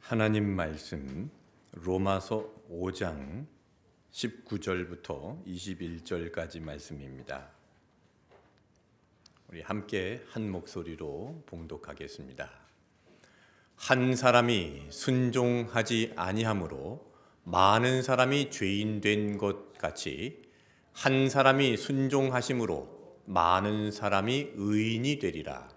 하나님 말씀 로마서 5장 19절부터 21절까지 말씀입니다. 우리 함께 한 목소리로 봉독하겠습니다. 한 사람이 순종하지 아니함으로 많은 사람이 죄인 된 것 같이 한 사람이 순종하심으로 많은 사람이 의인이 되리라.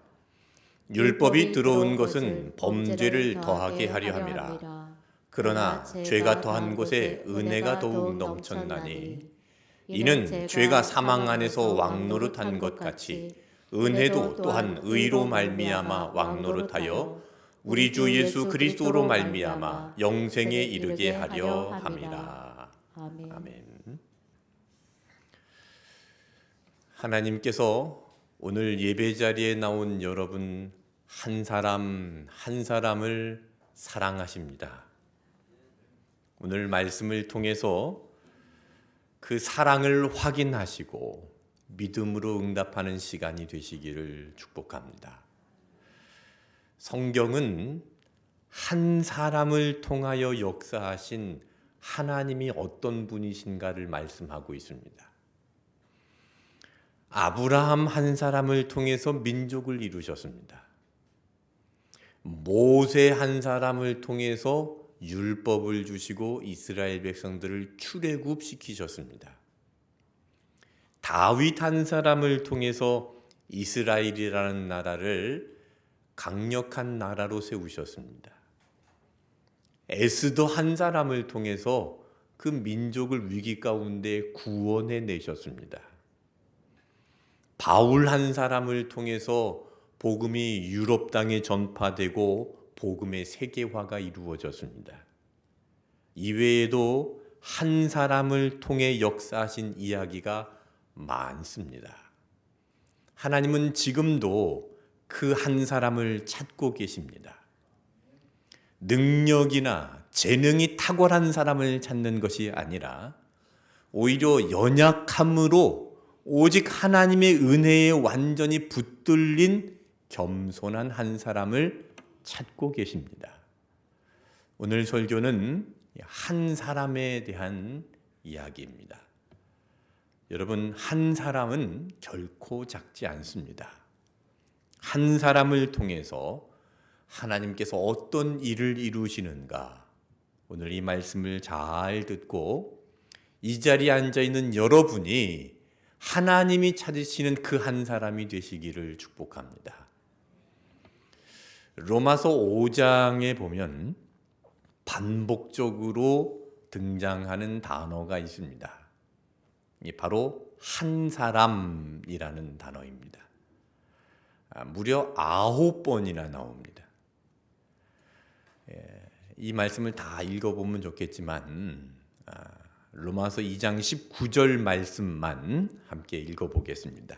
율법이 들어온 것은 범죄를 더하게 하려 함이라. 그러나 죄가 더한 곳에 은혜가 더욱 넘쳤나니 이는 죄가 사망 안에서 왕노릇한 것 같이 은혜도 또한 의로 말미암아 왕노릇하여 우리 주 예수 그리스도로 말미암아 영생에 이르게 하려 함이라. 아멘. 하나님께서 오늘 예배 자리에 나온 여러분 한 사람 한 사람을 사랑하십니다. 오늘 말씀을 통해서 그 사랑을 확인하시고 믿음으로 응답하는 시간이 되시기를 축복합니다. 성경은 한 사람을 통하여 역사하신 하나님이 어떤 분이신가를 말씀하고 있습니다. 아브라함 한 사람을 통해서 민족을 이루셨습니다. 모세 한 사람을 통해서 율법을 주시고 이스라엘 백성들을 출애굽시키셨습니다. 다윗 한 사람을 통해서 이스라엘이라는 나라를 강력한 나라로 세우셨습니다. 에스더 한 사람을 통해서 그 민족을 위기 가운데 구원해 내셨습니다. 바울 한 사람을 통해서 복음이 유럽 땅에 전파되고 복음의 세계화가 이루어졌습니다. 이외에도 한 사람을 통해 역사하신 이야기가 많습니다. 하나님은 지금도 그 한 사람을 찾고 계십니다. 능력이나 재능이 탁월한 사람을 찾는 것이 아니라 오히려 연약함으로 오직 하나님의 은혜에 완전히 붙들린 겸손한 한 사람을 찾고 계십니다. 오늘 설교는 한 사람에 대한 이야기입니다. 여러분, 한 사람은 결코 작지 않습니다. 한 사람을 통해서 하나님께서 어떤 일을 이루시는가, 오늘 이 말씀을 잘 듣고 이 자리에 앉아있는 여러분이 하나님이 찾으시는 그 한 사람이 되시기를 축복합니다. 로마서 5장에 보면 반복적으로 등장하는 단어가 있습니다. 바로 한 사람이라는 단어입니다. 무려 9번이나 나옵니다. 이 말씀을 다 읽어보면 좋겠지만 로마서 2장 19절 말씀만 함께 읽어보겠습니다.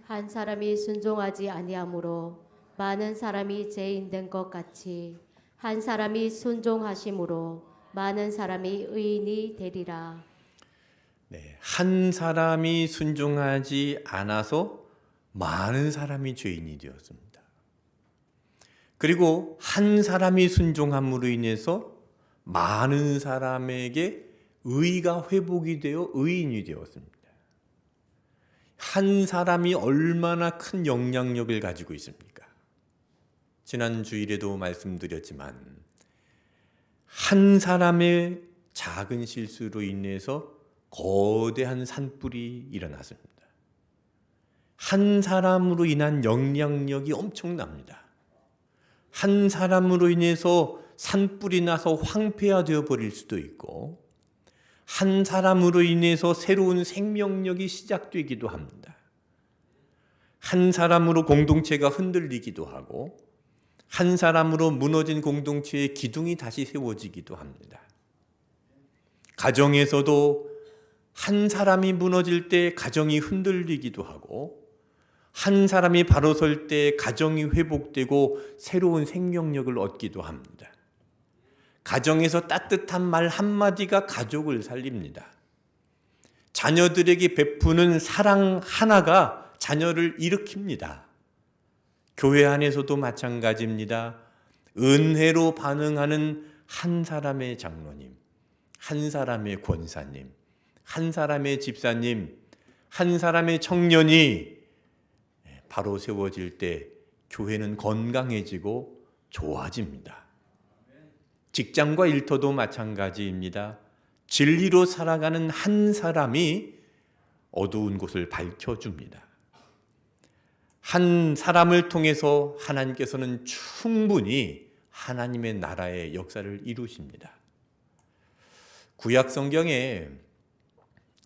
한 사람이 순종하지 아니함으로 많은 사람이 죄인 된 것 같이 한 사람이 순종하심으로 많은 사람이 의인이 되리라. 네, 한 사람이 순종하지 않아서 많은 사람이 죄인이 되었습니다. 그리고 한 사람이 순종함으로 인해서 많은 사람에게 의가 회복이 되어 의인이 되었습니다. 한 사람이 얼마나 큰 영향력을 가지고 있습니까? 지난 주일에도 말씀드렸지만 한 사람의 작은 실수로 인해서 거대한 산불이 일어났습니다. 한 사람으로 인한 영향력이 엄청납니다. 한 사람으로 인해서 산불이 나서 황폐화되어 버릴 수도 있고 한 사람으로 인해서 새로운 생명력이 시작되기도 합니다. 한 사람으로 공동체가 흔들리기도 하고 한 사람으로 무너진 공동체의 기둥이 다시 세워지기도 합니다. 가정에서도 한 사람이 무너질 때 가정이 흔들리기도 하고 한 사람이 바로 설 때 가정이 회복되고 새로운 생명력을 얻기도 합니다. 가정에서 따뜻한 말 한마디가 가족을 살립니다. 자녀들에게 베푸는 사랑 하나가 자녀를 일으킵니다. 교회 안에서도 마찬가지입니다. 은혜로 반응하는 한 사람의 장로님, 한 사람의 권사님, 한 사람의 집사님, 한 사람의 청년이 바로 세워질 때 교회는 건강해지고 좋아집니다. 직장과 일터도 마찬가지입니다. 진리로 살아가는 한 사람이 어두운 곳을 밝혀줍니다. 한 사람을 통해서 하나님께서는 충분히 하나님의 나라의 역사를 이루십니다. 구약 성경에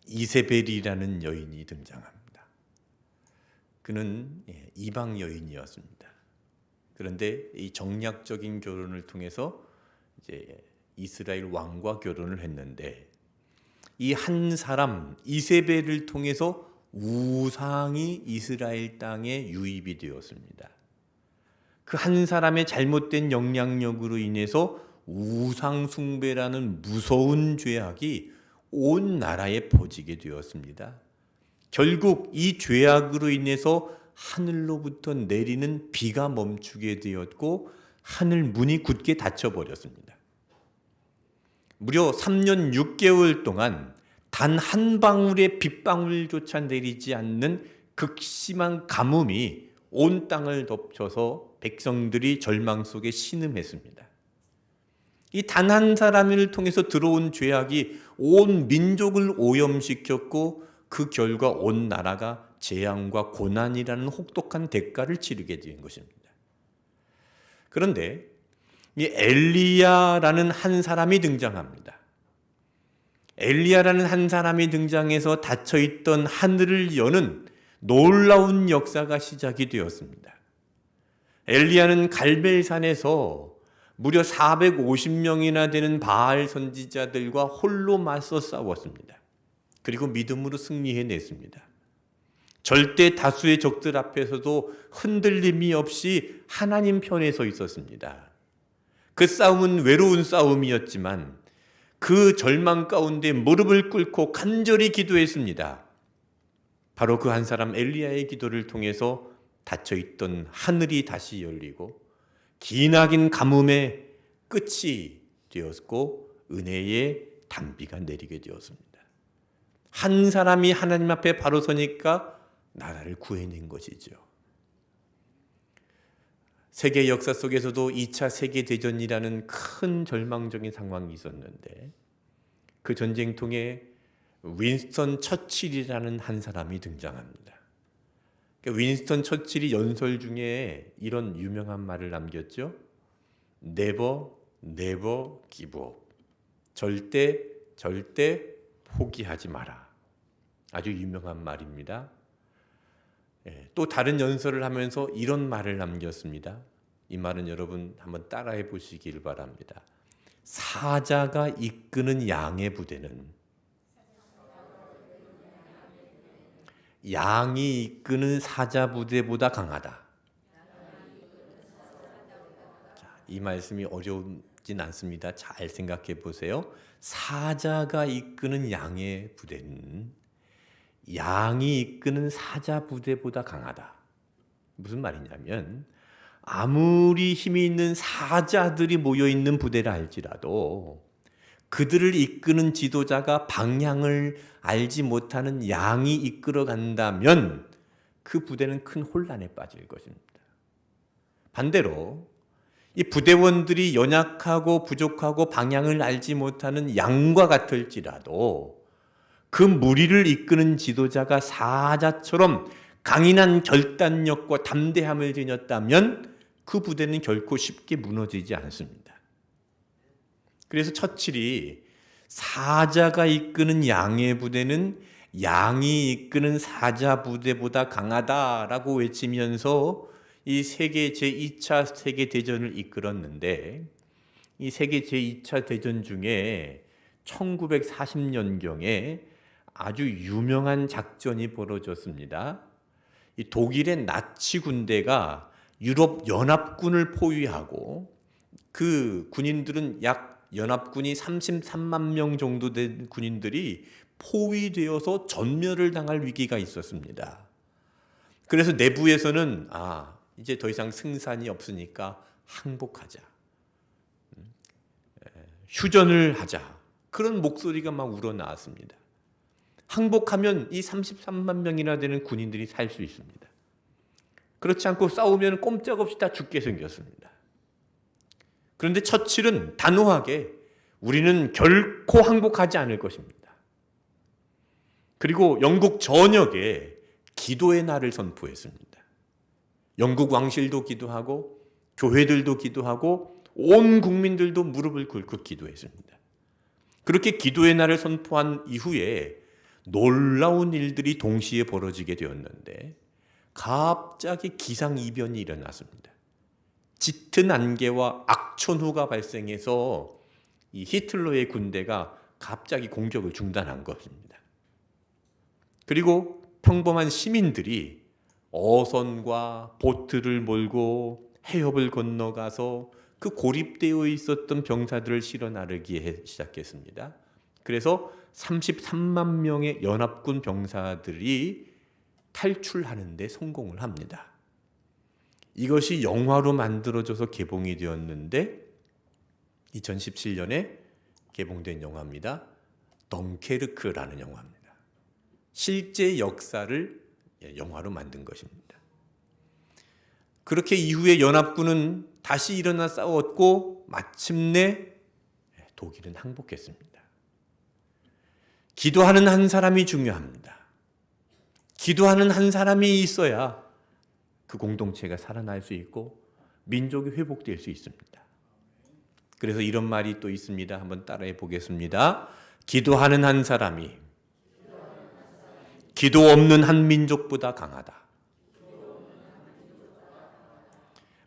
이세벨이라는 여인이 등장합니다. 그는 이방 여인이었습니다. 그런데 이 정략적인 결혼을 통해서 이제 이스라엘 왕과 결혼을 했는데, 이 한 사람 이세벨을 통해서 우상이 이스라엘 땅에 유입이 되었습니다. 그 한 사람의 잘못된 영향력으로 인해서 우상 숭배라는 무서운 죄악이 온 나라에 퍼지게 되었습니다. 결국 이 죄악으로 인해서 하늘로부터 내리는 비가 멈추게 되었고 하늘 문이 굳게 닫혀버렸습니다. 무려 3년 6개월 동안 단 한 방울의 빗방울조차 내리지 않는 극심한 가뭄이 온 땅을 덮쳐서 백성들이 절망 속에 신음했습니다. 이 단 한 사람을 통해서 들어온 죄악이 온 민족을 오염시켰고 그 결과 온 나라가 재앙과 고난이라는 혹독한 대가를 치르게 된 것입니다. 그런데 이 엘리야라는 한 사람이 등장합니다. 엘리야라는 한 사람이 등장해서 닫혀있던 하늘을 여는 놀라운 역사가 시작이 되었습니다. 엘리야는 갈멜산에서 무려 450명이나 되는 바알 선지자들과 홀로 맞서 싸웠습니다. 그리고 믿음으로 승리해냈습니다. 절대 다수의 적들 앞에서도 흔들림이 없이 하나님 편에 서 있었습니다. 그 싸움은 외로운 싸움이었지만 그 절망 가운데 무릎을 꿇고 간절히 기도했습니다. 바로 그 한 사람 엘리야의 기도를 통해서 닫혀있던 하늘이 다시 열리고 기나긴 가뭄의 끝이 되었고 은혜의 단비가 내리게 되었습니다. 한 사람이 하나님 앞에 바로 서니까 나라를 구해낸 것이죠. 세계 역사 속에서도 2차 세계대전이라는 큰 절망적인 상황이 있었는데 그 전쟁통에 윈스턴 처칠이라는 한 사람이 등장합니다. 윈스턴 처칠이 연설 중에 이런 유명한 말을 남겼죠. Never, never give up. 절대, 절대 포기하지 마라. 아주 유명한 말입니다. 또 다른 연설을 하면서 이런 말을 남겼습니다. 이 말은 여러분 한번 따라해 보시길 바랍니다. 사자가 이끄는 양의 부대는 양이 이끄는 사자 부대보다 강하다. 자, 이 말씀이 어렵진 않습니다. 잘 생각해 보세요. 사자가 이끄는 양의 부대는 양이 이끄는 사자 부대보다 강하다. 무슨 말이냐면 아무리 힘이 있는 사자들이 모여있는 부대라 할지라도 그들을 이끄는 지도자가 방향을 알지 못하는 양이 이끌어 간다면 그 부대는 큰 혼란에 빠질 것입니다. 반대로 이 부대원들이 연약하고 부족하고 방향을 알지 못하는 양과 같을지라도 그 무리를 이끄는 지도자가 사자처럼 강인한 결단력과 담대함을 지녔다면 그 부대는 결코 쉽게 무너지지 않습니다. 그래서 처칠이 사자가 이끄는 양의 부대는 양이 이끄는 사자 부대보다 강하다라고 외치면서 이 세계 제2차 세계대전을 이끌었는데 이 세계 제2차 대전 중에 1940년경에 아주 유명한 작전이 벌어졌습니다. 이 독일의 나치 군대가 유럽 연합군을 포위하고 그 군인들은 약 연합군이 33만 명 정도 된 군인들이 포위되어서 전멸을 당할 위기가 있었습니다. 그래서 내부에서는 이제 더 이상 승산이 없으니까 항복하자. 휴전을 하자. 그런 목소리가 막 우러나왔습니다. 항복하면 이 33만 명이나 되는 군인들이 살 수 있습니다. 그렇지 않고 싸우면 꼼짝없이 다 죽게 생겼습니다. 그런데 처칠은 단호하게 우리는 결코 항복하지 않을 것입니다. 그리고 영국 전역에 기도의 날을 선포했습니다. 영국 왕실도 기도하고 교회들도 기도하고 온 국민들도 무릎을 꿇고 기도했습니다. 그렇게 기도의 날을 선포한 이후에 놀라운 일들이 동시에 벌어지게 되었는데 갑자기 기상이변이 일어났습니다. 짙은 안개와 악천후가 발생해서 이 히틀러의 군대가 갑자기 공격을 중단한 것입니다. 그리고 평범한 시민들이 어선과 보트를 몰고 해협을 건너가서 그 고립되어 있었던 병사들을 실어 나르기 시작했습니다. 그래서 33만 명의 연합군 병사들이 탈출하는 데 성공을 합니다. 이것이 영화로 만들어져서 개봉이 되었는데 2017년에 개봉된 영화입니다. 덩케르크라는 영화입니다. 실제 역사를 영화로 만든 것입니다. 그렇게 이후에 연합군은 다시 일어나 싸웠고 마침내 독일은 항복했습니다. 기도하는 한 사람이 중요합니다. 기도하는 한 사람이 있어야 그 공동체가 살아날 수 있고 민족이 회복될 수 있습니다. 그래서 이런 말이 또 있습니다. 한번 따라해 보겠습니다. 기도하는 한 사람이 기도 없는 한 민족보다 강하다.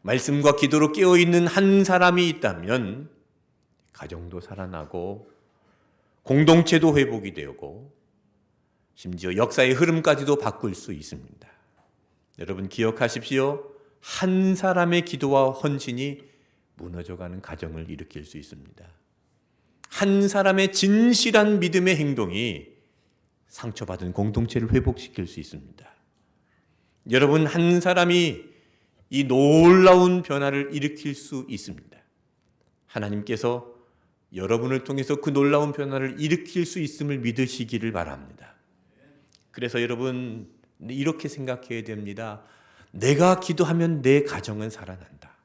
말씀과 기도로 깨어있는 한 사람이 있다면 가정도 살아나고 공동체도 회복이 되고 심지어 역사의 흐름까지도 바꿀 수 있습니다. 여러분 기억하십시오. 한 사람의 기도와 헌신이 무너져가는 가정을 일으킬 수 있습니다. 한 사람의 진실한 믿음의 행동이 상처받은 공동체를 회복시킬 수 있습니다. 여러분 한 사람이 이 놀라운 변화를 일으킬 수 있습니다. 하나님께서 여러분을 통해서 그 놀라운 변화를 일으킬 수 있음을 믿으시기를 바랍니다. 그래서 여러분 이렇게 생각해야 됩니다. 내가 기도하면 내 가정은 살아난다.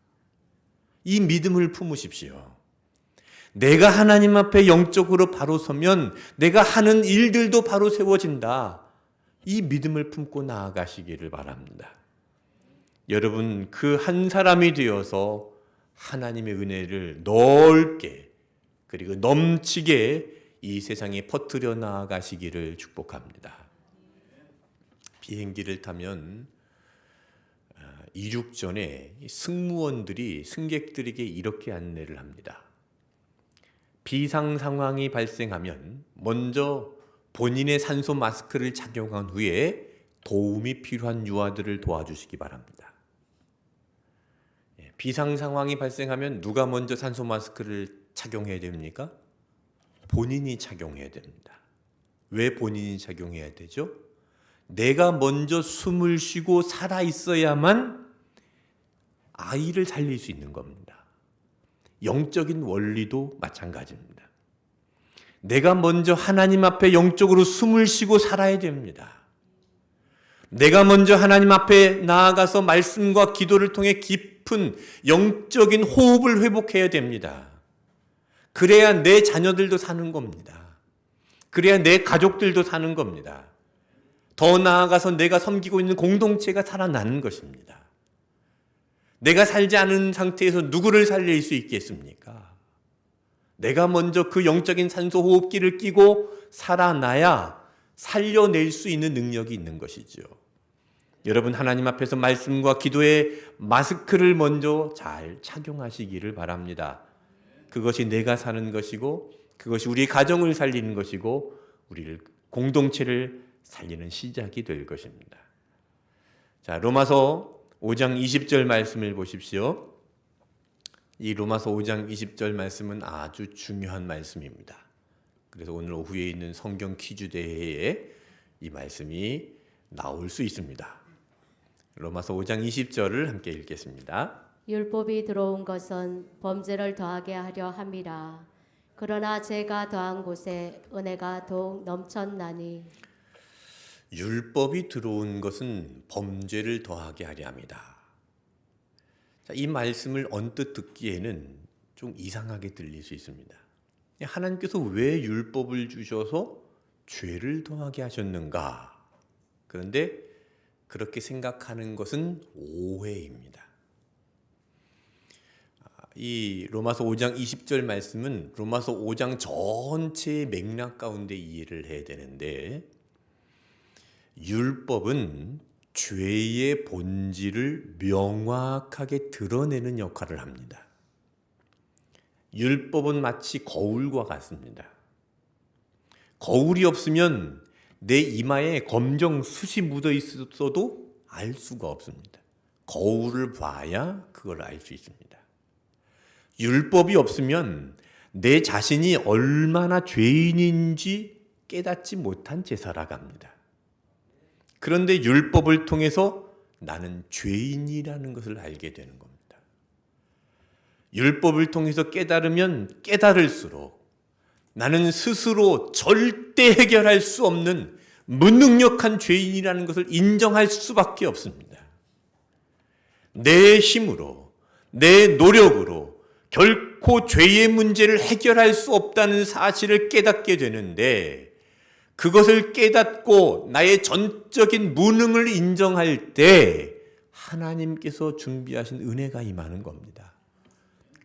이 믿음을 품으십시오. 내가 하나님 앞에 영적으로 바로 서면 내가 하는 일들도 바로 세워진다. 이 믿음을 품고 나아가시기를 바랍니다. 여러분 그 한 사람이 되어서 하나님의 은혜를 넓게 그리고 넘치게 이 세상에 퍼뜨려 나아가시기를 축복합니다. 비행기를 타면 이륙 전에 승무원들이 승객들에게 이렇게 안내를 합니다. 비상 상황이 발생하면 먼저 본인의 산소 마스크를 착용한 후에 도움이 필요한 유아들을 도와주시기 바랍니다. 비상 상황이 발생하면 누가 먼저 산소 마스크를 착용해야 됩니까? 본인이 착용해야 됩니다. 왜 본인이 착용해야 되죠? 내가 먼저 숨을 쉬고 살아 있어야만 아이를 살릴 수 있는 겁니다. 영적인 원리도 마찬가지입니다. 내가 먼저 하나님 앞에 영적으로 숨을 쉬고 살아야 됩니다. 내가 먼저 하나님 앞에 나아가서 말씀과 기도를 통해 깊은 영적인 호흡을 회복해야 됩니다. 그래야 내 자녀들도 사는 겁니다. 그래야 내 가족들도 사는 겁니다. 더 나아가서 내가 섬기고 있는 공동체가 살아나는 것입니다. 내가 살지 않은 상태에서 누구를 살릴 수 있겠습니까? 내가 먼저 그 영적인 산소 호흡기를 끼고 살아나야 살려낼 수 있는 능력이 있는 것이죠. 여러분 하나님 앞에서 말씀과 기도의 마스크를 먼저 잘 착용하시기를 바랍니다. 그것이 내가 사는 것이고 그것이 우리 가정을 살리는 것이고 우리를 공동체를 살리는 시작이 될 것입니다. 자, 로마서 5장 20절 말씀을 보십시오. 이 로마서 5장 20절 말씀은 아주 중요한 말씀입니다. 그래서 오늘 오후에 있는 성경 퀴즈 대회에 이 말씀이 나올 수 있습니다. 로마서 5장 20절을 함께 읽겠습니다. 율법이 들어온 것은 범죄를 더하게 하려 함이라. 그러나 제가 더한 곳에 은혜가 더욱 넘쳤나니 율법이 들어온 것은 범죄를 더하게 하려 함이다. 자, 이 말씀을 언뜻 듣기에는 좀 이상하게 들릴 수 있습니다. 하나님께서 왜 율법을 주셔서 죄를 더하게 하셨는가? 그런데 그렇게 생각하는 것은 오해입니다. 이 로마서 5장 20절 말씀은 로마서 5장 전체의 맥락 가운데 이해를 해야 되는데, 율법은 죄의 본질을 명확하게 드러내는 역할을 합니다. 율법은 마치 거울과 같습니다. 거울이 없으면 내 이마에 검정 숯이 묻어 있어도 알 수가 없습니다. 거울을 봐야 그걸 알 수 있습니다. 율법이 없으면 내 자신이 얼마나 죄인인지 깨닫지 못한 채 살아갑니다. 그런데 율법을 통해서 나는 죄인이라는 것을 알게 되는 겁니다. 율법을 통해서 깨달으면 깨달을수록 나는 스스로 절대 해결할 수 없는 무능력한 죄인이라는 것을 인정할 수밖에 없습니다. 내 힘으로, 내 노력으로 결코 죄의 문제를 해결할 수 없다는 사실을 깨닫게 되는데, 그것을 깨닫고 나의 전적인 무능을 인정할 때 하나님께서 준비하신 은혜가 임하는 겁니다.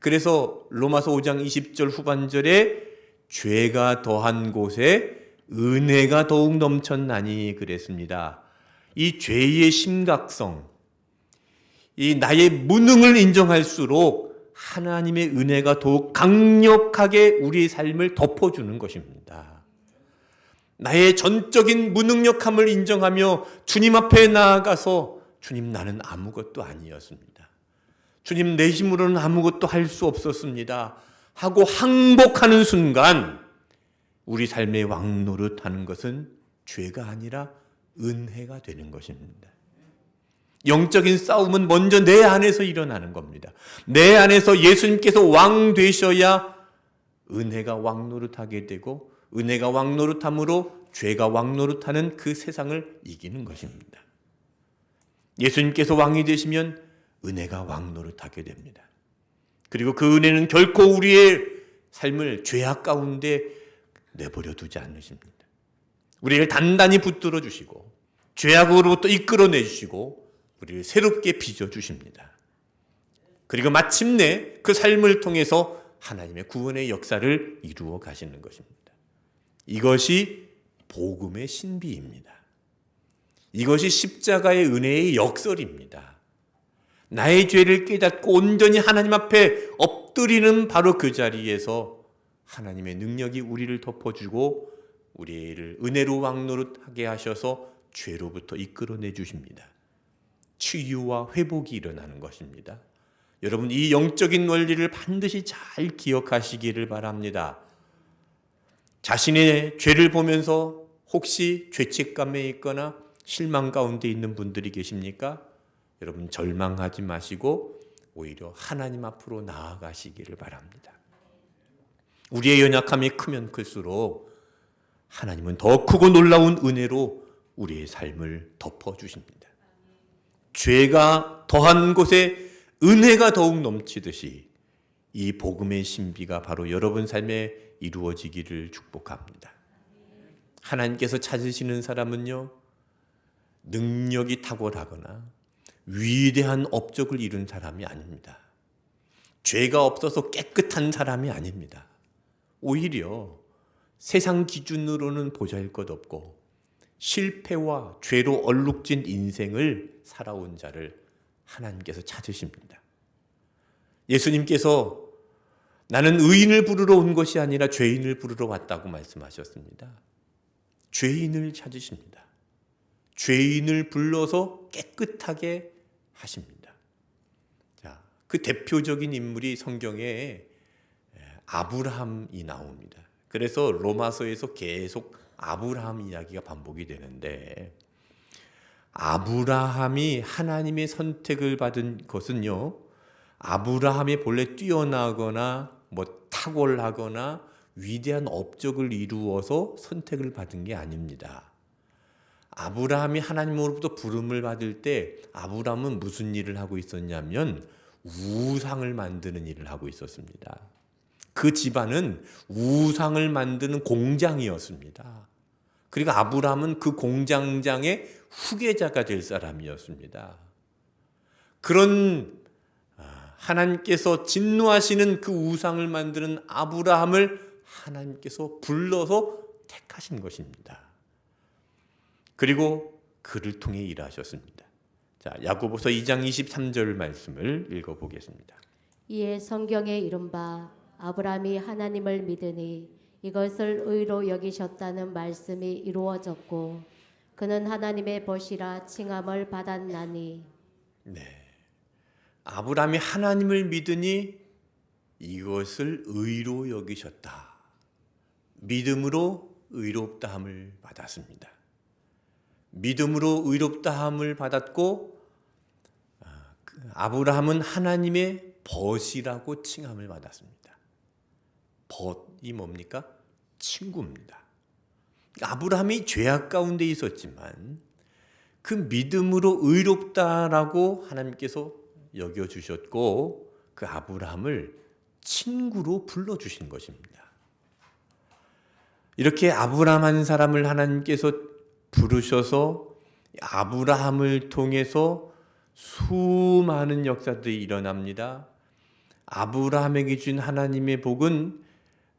그래서 로마서 5장 20절 후반절에 죄가 더한 곳에 은혜가 더욱 넘쳤나니 그랬습니다. 이 죄의 심각성, 이 나의 무능을 인정할수록 하나님의 은혜가 더욱 강력하게 우리의 삶을 덮어주는 것입니다. 나의 전적인 무능력함을 인정하며 주님 앞에 나아가서 주님, 나는 아무것도 아니었습니다. 주님, 내 힘으로는 아무것도 할 수 없었습니다 하고 항복하는 순간 우리 삶의 왕노릇하는 것은 죄가 아니라 은혜가 되는 것입니다. 영적인 싸움은 먼저 내 안에서 일어나는 겁니다. 내 안에서 예수님께서 왕 되셔야 은혜가 왕노릇하게 되고, 은혜가 왕노릇함으로 죄가 왕노릇하는 그 세상을 이기는 것입니다. 예수님께서 왕이 되시면 은혜가 왕노릇하게 됩니다. 그리고 그 은혜는 결코 우리의 삶을 죄악 가운데 내버려 두지 않으십니다. 우리를 단단히 붙들어 주시고 죄악으로부터 이끌어내 주시고 우리를 새롭게 빚어 주십니다. 그리고 마침내 그 삶을 통해서 하나님의 구원의 역사를 이루어 가시는 것입니다. 이것이 복음의 신비입니다. 이것이 십자가의 은혜의 역설입니다. 나의 죄를 깨닫고 온전히 하나님 앞에 엎드리는 바로 그 자리에서 하나님의 능력이 우리를 덮어주고 우리를 은혜로 왕노릇하게 하셔서 죄로부터 이끌어내 주십니다. 치유와 회복이 일어나는 것입니다. 여러분, 이 영적인 원리를 반드시 잘 기억하시기를 바랍니다. 자신의 죄를 보면서 혹시 죄책감에 있거나 실망 가운데 있는 분들이 계십니까? 여러분, 절망하지 마시고 오히려 하나님 앞으로 나아가시기를 바랍니다. 우리의 연약함이 크면 클수록 하나님은 더 크고 놀라운 은혜로 우리의 삶을 덮어주십니다. 죄가 더한 곳에 은혜가 더욱 넘치듯이 이 복음의 신비가 바로 여러분 삶에 이루어지기를 축복합니다. 하나님께서 찾으시는 사람은요, 능력이 탁월하거나 위대한 업적을 이룬 사람이 아닙니다. 죄가 없어서 깨끗한 사람이 아닙니다. 오히려 세상 기준으로는 보잘것없고 실패와 죄로 얼룩진 인생을 살아온 자를 하나님께서 찾으십니다. 예수님께서 나는 의인을 부르러 온 것이 아니라 죄인을 부르러 왔다고 말씀하셨습니다. 죄인을 찾으십니다. 죄인을 불러서 깨끗하게 하십니다. 자, 그 대표적인 인물이 성경에 아브라함이 나옵니다. 그래서 로마서에서 계속 아브라함 이야기가 반복이 되는데, 아브라함이 하나님의 선택을 받은 것은요, 아브라함이 본래 뛰어나거나 탁월하거나 위대한 업적을 이루어서 선택을 받은 게 아닙니다. 아브라함이 하나님으로부터 부름을 받을 때 아브라함은 무슨 일을 하고 있었냐면 우상을 만드는 일을 하고 있었습니다. 그 집안은 우상을 만드는 공장이었습니다. 그리고 아브라함은 그 공장장의 후계자가 될 사람이었습니다. 그런 하나님께서 진노하시는 그 우상을 만드는 아브라함을 하나님께서 불러서 택하신 것입니다. 그리고 그를 통해 일하셨습니다. 자, 야고보서 2장 23절 말씀을 읽어보겠습니다. 이에 성경에 이른바 아브라함이 하나님을 믿으니 이것을 의로 여기셨다는 말씀이 이루어졌고 그는 하나님의 벗이라 칭함을 받았나니. 네, 아브라함이 하나님을 믿으니 이것을 의로 여기셨다. 믿음으로 의롭다함을 받았습니다. 믿음으로 의롭다함을 받았고 아브라함은 하나님의 벗이라고 칭함을 받았습니다. 벗이 뭡니까? 친구입니다. 아브라함이 죄악 가운데 있었지만 그 믿음으로 의롭다라고 하나님께서 여겨주셨고 그 아브라함을 친구로 불러주신 것입니다. 이렇게 아브라함 한 사람을 하나님께서 부르셔서 아브라함을 통해서 수많은 역사들이 일어납니다. 아브라함에게 준 하나님의 복은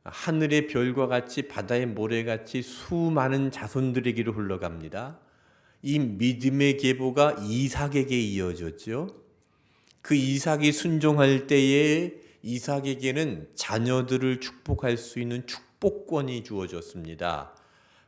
하늘의 별과 같이 바다의 모래같이 수많은 자손들에게로 흘러갑니다. 이 믿음의 계보가 이삭에게 이어졌죠. 그 이삭이 순종할 때에 이삭에게는 자녀들을 축복할 수 있는 축복권이 주어졌습니다.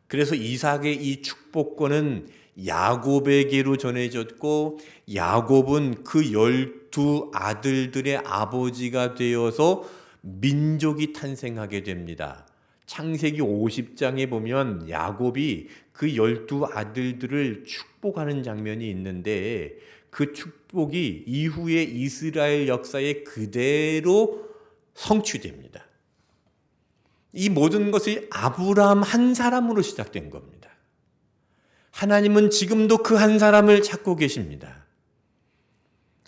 그래서 이삭의 이 축복권은 야곱에게로 전해졌고 야곱은 그 12 아들들의 아버지가 되어서 민족이 탄생하게 됩니다. 창세기 50장에 보면 야곱이 그 12 아들들을 축복하는 장면이 있는데 그 축복이 이후에 이스라엘 역사에 그대로 성취됩니다. 이 모든 것이 아브라함 한 사람으로 시작된 겁니다. 하나님은 지금도 그 한 사람을 찾고 계십니다.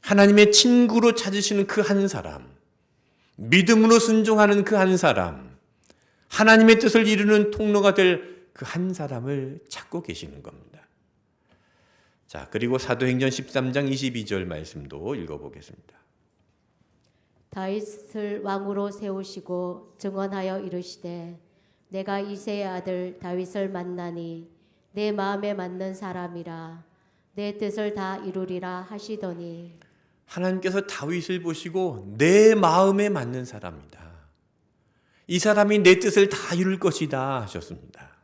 하나님의 친구로 찾으시는 그 한 사람, 믿음으로 순종하는 그 한 사람, 하나님의 뜻을 이루는 통로가 될 그 한 사람을 찾고 계시는 겁니다. 자, 그리고 사도행전 13장 22절 말씀도 읽어보겠습니다. 다윗을 왕으로 세우시고 증언하여 이르시되 내가 이새의 아들 다윗을 만나니 내 마음에 맞는 사람이라 내 뜻을 다 이루리라 하시더니. 하나님께서 다윗을 보시고 내 마음에 맞는 사람이다. 이 사람이 내 뜻을 다 이룰 것이다 하셨습니다.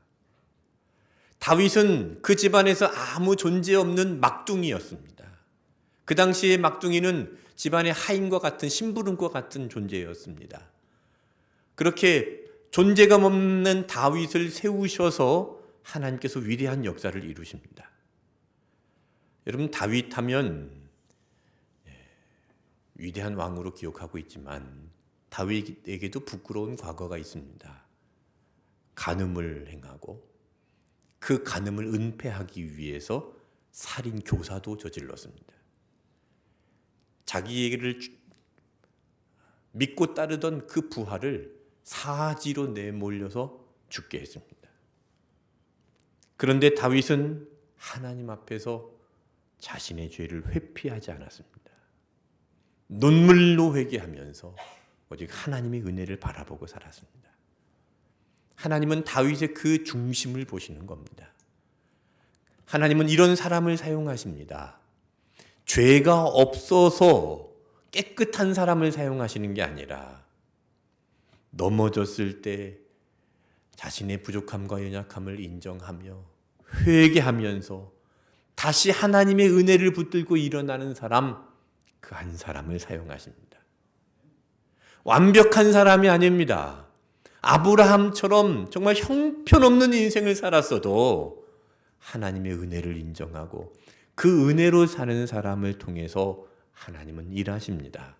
다윗은 그 집안에서 아무 존재 없는 막둥이였습니다. 그 당시에 막둥이는 집안의 하인과 같은 심부름과 같은 존재였습니다. 그렇게 존재감 없는 다윗을 세우셔서 하나님께서 위대한 역사를 이루십니다. 여러분, 다윗 하면 위대한 왕으로 기억하고 있지만 다윗에게도 부끄러운 과거가 있습니다. 간음을 행하고 그 간음을 은폐하기 위해서 살인 교사도 저질렀습니다. 자기를 믿고 따르던 그 부하를 사지로 내몰려서 죽게 했습니다. 그런데 다윗은 하나님 앞에서 자신의 죄를 회피하지 않았습니다. 눈물로 회개하면서 오직 하나님의 은혜를 바라보고 살았습니다. 하나님은 다윗의 그 중심을 보시는 겁니다. 하나님은 이런 사람을 사용하십니다. 죄가 없어서 깨끗한 사람을 사용하시는 게 아니라 넘어졌을 때 자신의 부족함과 연약함을 인정하며 회개하면서 다시 하나님의 은혜를 붙들고 일어나는 사람, 그 한 사람을 사용하십니다. 완벽한 사람이 아닙니다. 아브라함처럼 정말 형편없는 인생을 살았어도 하나님의 은혜를 인정하고 그 은혜로 사는 사람을 통해서 하나님은 일하십니다.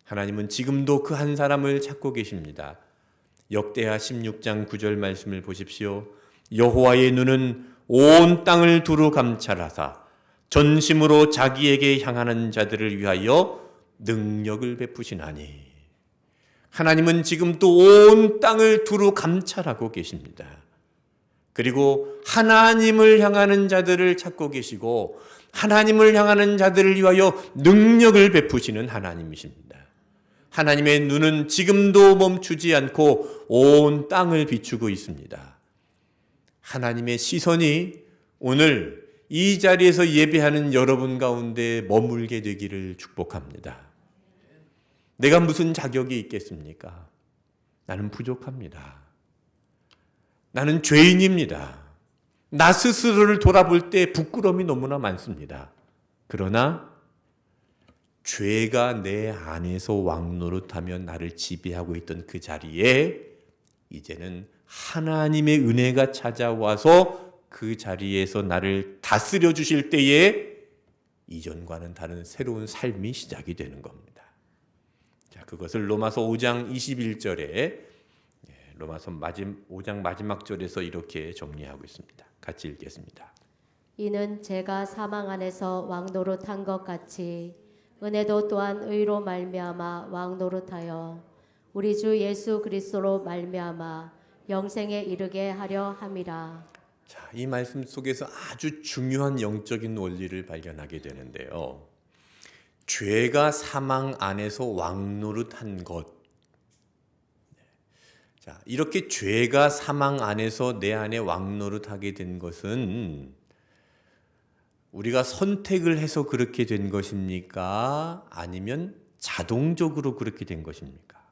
하나님은 지금도 그 한 사람을 찾고 계십니다. 역대하 16장 9절 말씀을 보십시오. 여호와의 눈은 온 땅을 두루 감찰하사 전심으로 자기에게 향하는 자들을 위하여 능력을 베푸시나니. 하나님은 지금 또 온 땅을 두루 감찰하고 계십니다. 그리고 하나님을 향하는 자들을 찾고 계시고 하나님을 향하는 자들을 위하여 능력을 베푸시는 하나님이십니다. 하나님의 눈은 지금도 멈추지 않고 온 땅을 비추고 있습니다. 하나님의 시선이 오늘 이 자리에서 예배하는 여러분 가운데 머물게 되기를 축복합니다. 내가 무슨 자격이 있겠습니까? 나는 부족합니다. 나는 죄인입니다. 나 스스로를 돌아볼 때 부끄러움이 너무나 많습니다. 그러나 죄가 내 안에서 왕노릇하며 나를 지배하고 있던 그 자리에 이제는 하나님의 은혜가 찾아와서 그 자리에서 나를 다스려 주실 때에 이전과는 다른 새로운 삶이 시작이 되는 겁니다. 자, 그것을 로마서 5장 21절에 로마서 5장 마지막 절에서 이렇게 정리하고 있습니다. 같이 읽겠습니다. 이는 제가 사망 안에서 왕노릇한 것 같이 은혜도 또한 의로 말미암아 왕노릇하여 우리 주 예수 그리스도로 말미암아 영생에 이르게 하려 함이라. 자, 이 말씀 속에서 아주 중요한 영적인 원리를 발견하게 되는데요. 죄가 사망 안에서 왕노릇한 것. 자, 이렇게 죄가 사망 안에서 내 안에 왕노릇하게 된 것은 우리가 선택을 해서 그렇게 된 것입니까? 아니면 자동적으로 그렇게 된 것입니까?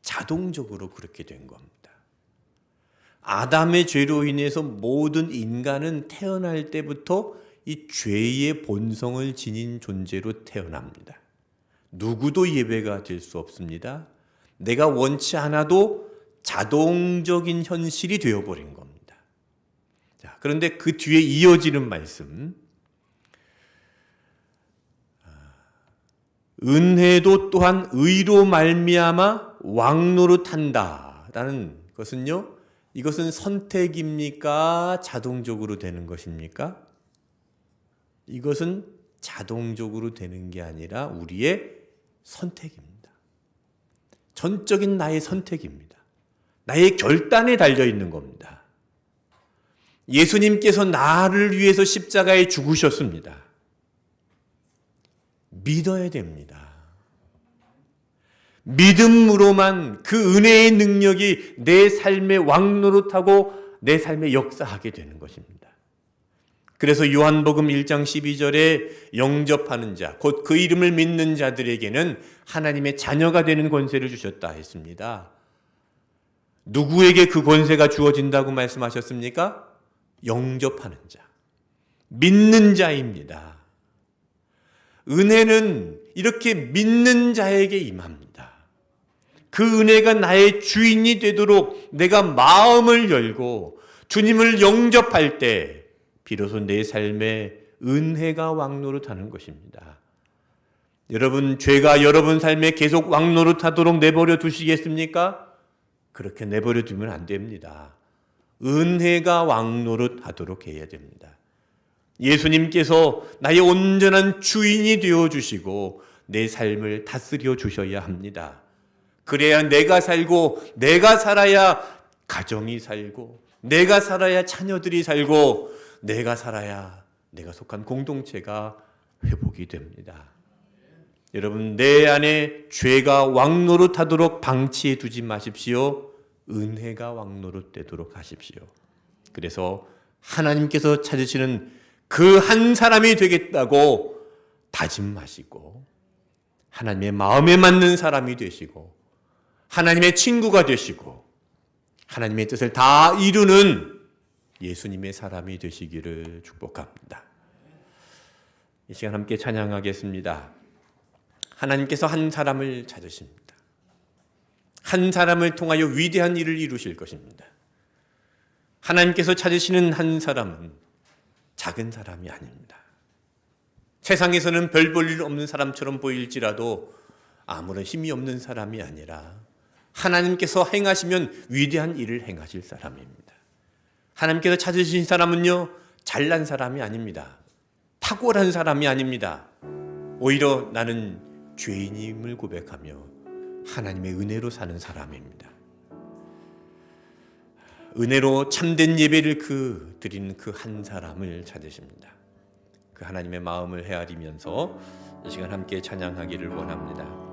자동적으로 그렇게 된 겁니다. 아담의 죄로 인해서 모든 인간은 태어날 때부터 이 죄의 본성을 지닌 존재로 태어납니다. 누구도 예외가 될 수 없습니다. 내가 원치 않아도 자동적인 현실이 되어버린 겁니다. 자, 그런데 그 뒤에 이어지는 말씀, 은혜도 또한 의로 말미암아 왕노릇한다라는 것은요, 이것은 선택입니까? 자동적으로 되는 것입니까? 이것은 자동적으로 되는 게 아니라 우리의 선택입니다. 전적인 나의 선택입니다. 나의 결단에 달려 있는 겁니다. 예수님께서 나를 위해서 십자가에 죽으셨습니다. 믿어야 됩니다. 믿음으로만 그 은혜의 능력이 내 삶에 왕노릇하고 내 삶에 역사하게 되는 것입니다. 그래서 요한복음 1장 12절에 영접하는 자, 곧 그 이름을 믿는 자들에게는 하나님의 자녀가 되는 권세를 주셨다 했습니다. 누구에게 그 권세가 주어진다고 말씀하셨습니까? 영접하는 자, 믿는 자입니다. 은혜는 이렇게 믿는 자에게 임합니다. 그 은혜가 나의 주인이 되도록 내가 마음을 열고 주님을 영접할 때 비로소 내 삶에 은혜가 왕노릇하는 것입니다. 여러분, 죄가 여러분 삶에 계속 왕노릇하도록 내버려 두시겠습니까? 그렇게 내버려 두면 안 됩니다. 은혜가 왕노릇하도록 해야 됩니다. 예수님께서 나의 온전한 주인이 되어주시고 내 삶을 다스려 주셔야 합니다. 그래야 내가 살고 내가 살아야 가정이 살고 내가 살아야 자녀들이 살고 내가 살아야 내가 속한 공동체가 회복이 됩니다. 여러분, 내 안에 죄가 왕노릇하도록 방치해 두지 마십시오. 은혜가 왕노릇되도록 하십시오. 그래서 하나님께서 찾으시는 그 한 사람이 되겠다고 다짐하시고 하나님의 마음에 맞는 사람이 되시고 하나님의 친구가 되시고 하나님의 뜻을 다 이루는 예수님의 사람이 되시기를 축복합니다. 이 시간 함께 찬양하겠습니다. 하나님께서 한 사람을 찾으십니다. 한 사람을 통하여 위대한 일을 이루실 것입니다. 하나님께서 찾으시는 한 사람은 작은 사람이 아닙니다. 세상에서는 별 볼 일 없는 사람처럼 보일지라도 아무런 힘이 없는 사람이 아니라 하나님께서 행하시면 위대한 일을 행하실 사람입니다. 하나님께서 찾으신 사람은요, 잘난 사람이 아닙니다. 탁월한 사람이 아닙니다. 오히려 나는 죄인임을 고백하며 하나님의 은혜로 사는 사람입니다. 은혜로 참된 예배를 드리는 그 한 사람을 찾으십니다. 그 하나님의 마음을 헤아리면서 이 시간 함께 찬양하기를 원합니다.